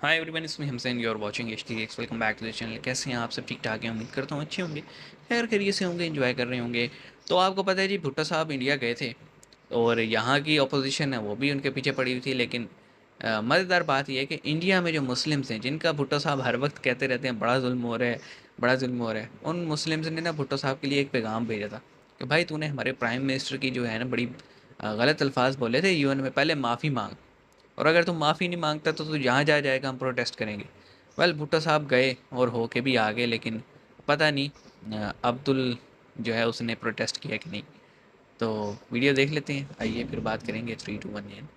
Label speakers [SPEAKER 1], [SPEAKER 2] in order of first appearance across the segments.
[SPEAKER 1] हाय everyone, इसमें हमसेन you are watching HTX। Welcome back to the channel. कैसे हैं आप सब? ठीक ठाक हैं, उम्मीद करता हूँ अच्छे होंगे, खैर खैरियत से होंगे, एंजॉय कर रहे होंगे। तो आपको पता है जी, भुट्टो साहब इंडिया गए थे और यहाँ की अपोजिशन है वो भी उनके पीछे पड़ी हुई थी। लेकिन मज़ेदार बात यह है कि इंडिया में जो मुस्लिम्स हैं, जिनका भुट्टो साहब हर वक्त कहते रहते हैं बड़ा जुल्म हो रहा है, बड़ा जुल्म हो रहा है, उन मुस्लिम्स ने ना भुट्टो साहब के लिए एक पैगाम भेजा था कि भाई तूने हमारे प्राइम मिनिस्टर की जो है ना बड़ी गलत अल्फाज बोले थे UN में, पहले माफ़ी मांग, और अगर तुम माफ़ी नहीं मांगता तो तू जहाँ जा जाएगा हम प्रोटेस्ट करेंगे। वेल, भुट्टो साहब गए और होके भी आ गए, लेकिन पता नहीं अब्दुल जो है उसने प्रोटेस्ट किया कि नहीं। तो वीडियो देख लेते हैं, आइए फिर बात करेंगे। 3 2 1 एंड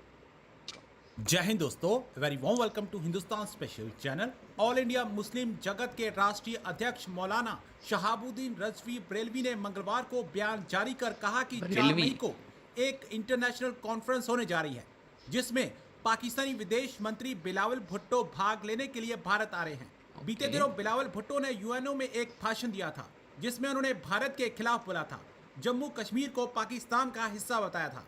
[SPEAKER 2] जय हिंद दोस्तों, very warm welcome to Hindustan special channel. All India Muslim जगत के राष्ट्रीय अध्यक्ष मौलाना शहाबुद्दीन रजवी बरेलवी ने मंगलवार को बयान जारी कर कहा कि 4
[SPEAKER 1] बरेलवी।
[SPEAKER 2] मई को एक इंटरनेशनल कॉन्फ्रेंस होने जा रही है, जिसमें पाकिस्तानी विदेश मंत्री बिलावल भुट्टो भाग लेने के लिए भारत आ रहे हैं। बीते
[SPEAKER 1] ओके।
[SPEAKER 2] दिनों बिलावल भुट्टो ने यूएनओ में एक भाषण दिया था, जिसमें उन्होंने भारत के खिलाफ बोला था, जम्मू कश्मीर को पाकिस्तान का हिस्सा बताया था,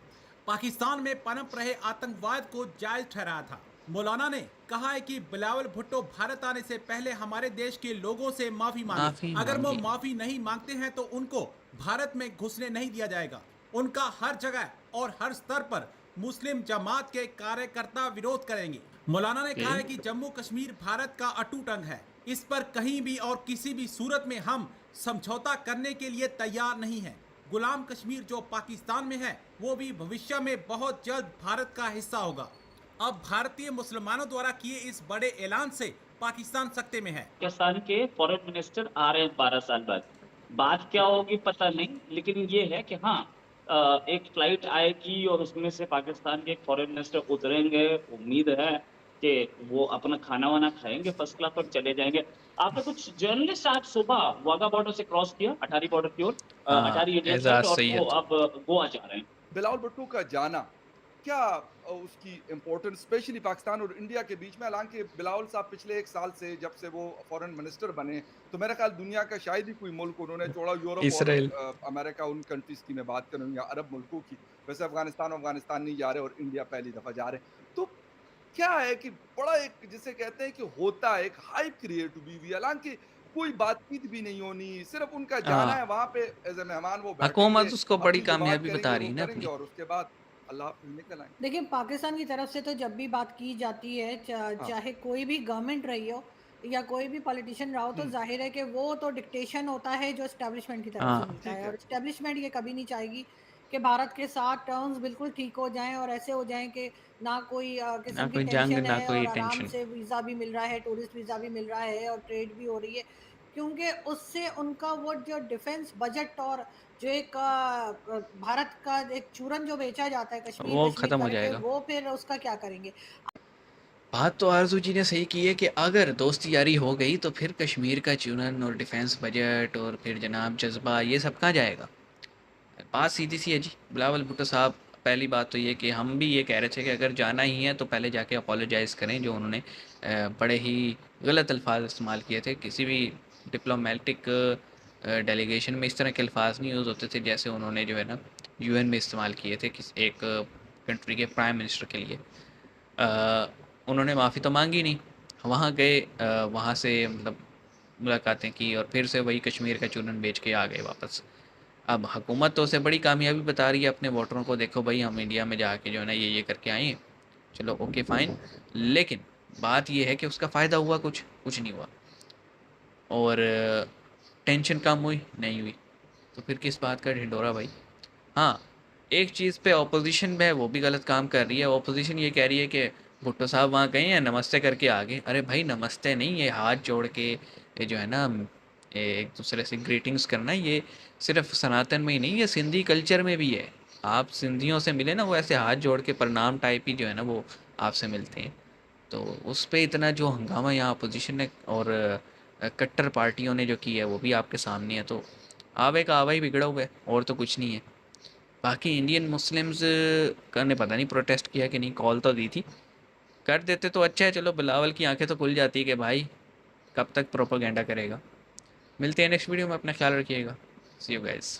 [SPEAKER 2] पाकिस्तान में पनप रहे आतंकवाद को जायज ठहराया था। मौलाना ने कहा है कि बिलावल भुट्टो भारत आने से पहले हमारे देश के लोगों से माफी मांगे।
[SPEAKER 1] माफ़ी
[SPEAKER 2] अगर वो
[SPEAKER 1] मांगी।
[SPEAKER 2] माफी नहीं मांगते हैं तो उनको भारत में घुसने नहीं दिया जाएगा। उनका हर जगह और हर स्तर पर मुस्लिम जमात के कार्यकर्ता विरोध करेंगे। मौलाना ने
[SPEAKER 1] ओके।
[SPEAKER 2] कहा है कि जम्मू कश्मीर भारत का अटूट अंग है, इस पर कहीं भी और किसी भी सूरत में हम समझौता करने के लिए तैयार नहीं हैं। गुलाम कश्मीर जो पाकिस्तान में है, वो भी भविष्य में बहुत जल्द भारत का हिस्सा होगा। अब भारतीय मुसलमानों द्वारा किए इस बड़े ऐलान से पाकिस्तान सत्ते में है।
[SPEAKER 3] पाकिस्तान के फॉरेन मिनिस्टर आ रहे हैं 12 साल बाद। बात क्या होगी पता नहीं, लेकिन ये है कि हाँ, एक फ्लाइट आएगी और उसमें से पाकिस्तान के एक फॉरेन मिनिस्टर उतरेंगे। उम्मीद है कि वो अपना खाना वाना खाएंगे फर्स्ट क्लास और चले जाएंगे। आपने कुछ जर्नलिस्ट आज सुबह वाघा बॉर्डर से क्रॉस किया, अटारी बॉर्डर की ओर,
[SPEAKER 1] हाँ,
[SPEAKER 3] अटारी इंडियन साइड,
[SPEAKER 1] एजाज
[SPEAKER 3] और वो
[SPEAKER 1] सैयद।
[SPEAKER 3] अब गोवा जा रहे हैं।
[SPEAKER 4] बिलावल भुट्टो का जाना क्या उसकी इम्पोर्टेंस स्पेशली पाकिस्तान और इंडिया के बीच में? हालांकि बिलावल साहब पिछले 1 साल से जब से वो फॉरेन मिनिस्टर बने, तो मेरा ख्याल दुनिया का शायद ही कोई मुल्क उन्होंने छोड़ा, यूरोप और
[SPEAKER 1] इसराइल।
[SPEAKER 4] अमेरिका, उन कंट्रीज की मैं बात करूँ या अरब मुल्कों की। वैसे अफगानिस्तान नहीं जा रहे और इंडिया पहली दफा जा रहे हैं। तो क्या है कि बड़ा एक जिसे कहते हैं कि होता है, एक हाइप क्रिएट हुई हुई है, हालांकि कोई बातचीत भी नहीं होनी, सिर्फ उनका जाना है
[SPEAKER 1] हाँ,
[SPEAKER 4] वहां पे एज ए मेहमान, वो बैठेंगे,
[SPEAKER 1] हुकूमत उसको बड़ी
[SPEAKER 4] अपनी जो बात
[SPEAKER 1] कामयाबी बता
[SPEAKER 4] करेंगे
[SPEAKER 1] रही
[SPEAKER 4] वो
[SPEAKER 1] है ना
[SPEAKER 4] करेंगे
[SPEAKER 1] अपनी।
[SPEAKER 4] और उसके बाद अल्लाह हाफ़िज़ निकल आएँगे।
[SPEAKER 5] देखिए, पाकिस्तान की तरफ से तो जब भी बात की जाती है,
[SPEAKER 4] हाँ।
[SPEAKER 5] चाहे कोई भी गवर्नमेंट रही हो या कोई भी पॉलिटिशियन रहा हो, तो
[SPEAKER 4] हुँ,
[SPEAKER 5] ज़ाहिर है कि वो तो डिक्टेशन होता है जो एस्टेब्लिशमेंट की तरफ से
[SPEAKER 1] हाँ,
[SPEAKER 5] मिलता
[SPEAKER 4] ठीक
[SPEAKER 5] है, और
[SPEAKER 4] है।
[SPEAKER 5] एस्टेब्लिशमेंट ये कभी नहीं चाहेगी कि भारत के साथ टर्म्स बिल्कुल ठीक हो जाएँ और ऐसे हो जाएँ कि ना कोई
[SPEAKER 1] ना
[SPEAKER 5] किस्म की
[SPEAKER 1] कोई जंग
[SPEAKER 5] टेंशन
[SPEAKER 1] ना
[SPEAKER 5] है और
[SPEAKER 1] कोई
[SPEAKER 5] आराम
[SPEAKER 1] टेंशन।
[SPEAKER 5] से वीज़ा भी मिल रहा है, टूरिस्ट वीज़ा भी मिल रहा है और ट्रेड भी हो रही है। क्योंकि उससे उनका वो जो डिफेंस बजट और जो एक भारत का एक चूरन जो बेचा जाता है कश्मीर
[SPEAKER 1] वो
[SPEAKER 5] कश्मीर
[SPEAKER 1] ख़त्म हो
[SPEAKER 5] करके,
[SPEAKER 1] जाएगा।
[SPEAKER 5] वो फिर उसका क्या करेंगे?
[SPEAKER 1] बात तो आरज़ू जी ने सही की है कि अगर दोस्ती यारी हो गई तो फिर कश्मीर का चूरन और डिफेंस बजट और फिर जनाब जज्बा, ये सब कहाँ जाएगा? बात सीधी सी है जी। बिलावल भुट्टो साहब, पहली बात तो ये कि हम भी ये कह रहे थे कि अगर जाना ही है तो पहले जाके अपोलोजाइज़ करें, जो उन्होंने बड़े ही गलत अल्फाज इस्तेमाल किए थे। किसी भी डिप्लोमेटिक डेलीगेशन में इस तरह के अल्फाज नहीं यूज़ होते थे जैसे उन्होंने जो है ना UN में इस्तेमाल किए थे किसी एक कंट्री के प्राइम मिनिस्टर के लिए। अ, उन्होंने माफ़ी तो मांगी नहीं, वहाँ गए, वहाँ से मतलब मुलाकातें की और फिर से वही कश्मीर का चूरन बेच के आ गए वापस। अब हुकूमत तो उसे बड़ी कामयाबी बता रही है अपने वोटरों को, देखो भाई हम इंडिया में जाके जो है ना ये करके आए हैं। चलो ओके फ़ाइन, लेकिन बात ये है कि उसका फ़ायदा हुआ कुछ? कुछ नहीं हुआ। और टेंशन कम हुई? नहीं हुई। तो फिर किस बात का ढिंढोरा भाई? हाँ, एक चीज़ पे ऑपोजिशन में है, वो भी गलत काम कर रही है। ऑपोजिशन ये कह रही है कि भुट्टो साहब वहाँ गए हैं, नमस्ते करके आ गए। अरे भाई, नमस्ते नहीं, ये हाथ जोड़ के ये जो है ना ये एक दूसरे से ग्रीटिंग्स करना, ये सिर्फ सनातन में ही नहीं, ये सिंधी कल्चर में भी है। आप सिंधियों से मिले ना, वो ऐसे हाथ जोड़ के प्रणाम टाइप ही जो है ना वो आपसे मिलते हैं। तो उस पे इतना जो हंगामा यहाँ अपोजिशन ने और कट्टर पार्टियों ने जो की है वो भी आपके सामने है। तो आवे का आवा ही बिगड़ा हुआ है, और तो कुछ नहीं है। बाकी इंडियन मुस्लिम्स का ने पता नहीं प्रोटेस्ट किया कि नहीं, कॉल तो दी थी। कर देते तो अच्छा है, चलो बिलावल की आंखें तो खुल जाती है कि भाई कब तक प्रोपेगेंडा करेगा। मिलते हैं नेक्स्ट वीडियो में, अपना ख्याल रखिएगा। सी यू गाइस।